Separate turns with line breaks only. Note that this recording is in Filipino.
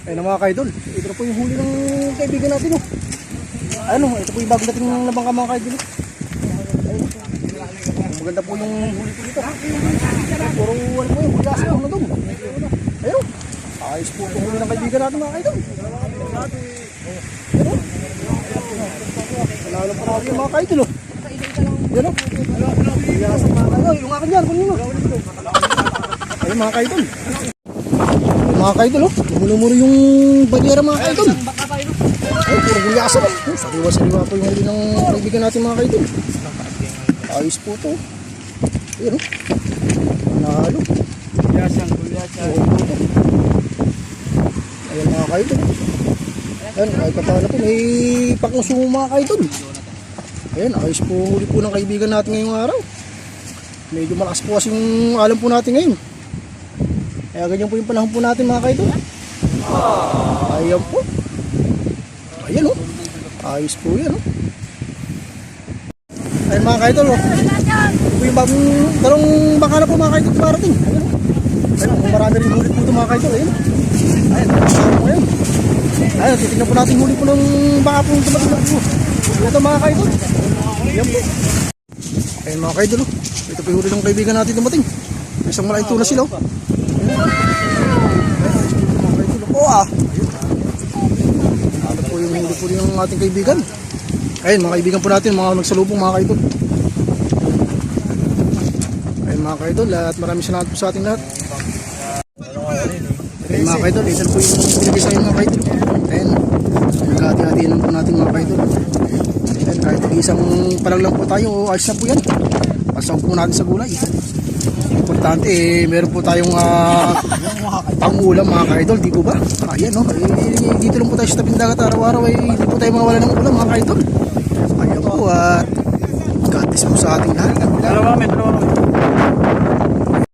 Ayun na mga kaidol. Ito na po yung huli ng kaibigan natin. Oh. Ano, ito po yung bago dating ng labang ka mga kaidol. Ayun. Maganda po yung huli ko dito. Puro ano po yung hulas ko na doon. Ayun. Ayos po itong huli ng kaibigan natin mga kaidol. Ayun. Nalala pa natin yung mga kaidol. Yan o. Yung akin dyan, kunin mo. Ayun mga kaidol. Mga kaidol, oh. Lumulumuro yung bagyera mga kaidol. Ay, puro gulyasan. Sariwa-sariwa po yung huli ng kaibigan natin mga kaidol. Ayos po ito. Ayun, oh. Nahalo.
Gulyasan.
Ayun mga kaidol. Ayun, kahit patala po. May pakonsumo mga kaidol. Ayun, ayos po huli po ng kaibigan natin ngayong araw. Medyo malakas po kasi yung alam po natin ngayon. Kaya ganyan po yung panahon po natin mga kaidol. Ayan po. Ayan o. Ayos po yan o. Ayun mga kaidol o. Ito po yung bagong dalawang baka na po mga kaidol parating. Ayan o. Ayun, marami rin huli po ito mga kaidol. Ayan o. Ayun. Ayun, titignan po natin huli po ng baka po tumating na po. Ito mga kaidol. Ayan po. Ayun mga kaidol o. Ito po yung huli ng kaibigan natin dumating. Isang malaking tuna sila o. Ano po yung huli po yung ating kaibigan. Ayun mga kaibigan po natin, mga nagsalubong mga kaidol. Ayun mga kaidol, at maraming salamat po sa ating lahat. Ayun mga kaidol, ito po yung pinagay sa inyo mga kaidol. Ayun, naghati-hati lang po natin mga kaidol. Ayun, kahit isang palag lang po tayo, ayos na po yan. Pasawag po natin sa gulay. Importante meron po tayong pangulam mga kaidol, di po ba? Ayan no, dito lang po tayo sa tabing dagat araw-araw, hindi po tayo mawala ng ulam mga kaidol. Ayan po, at God bless po sa ating lahat.
Dalawa kami.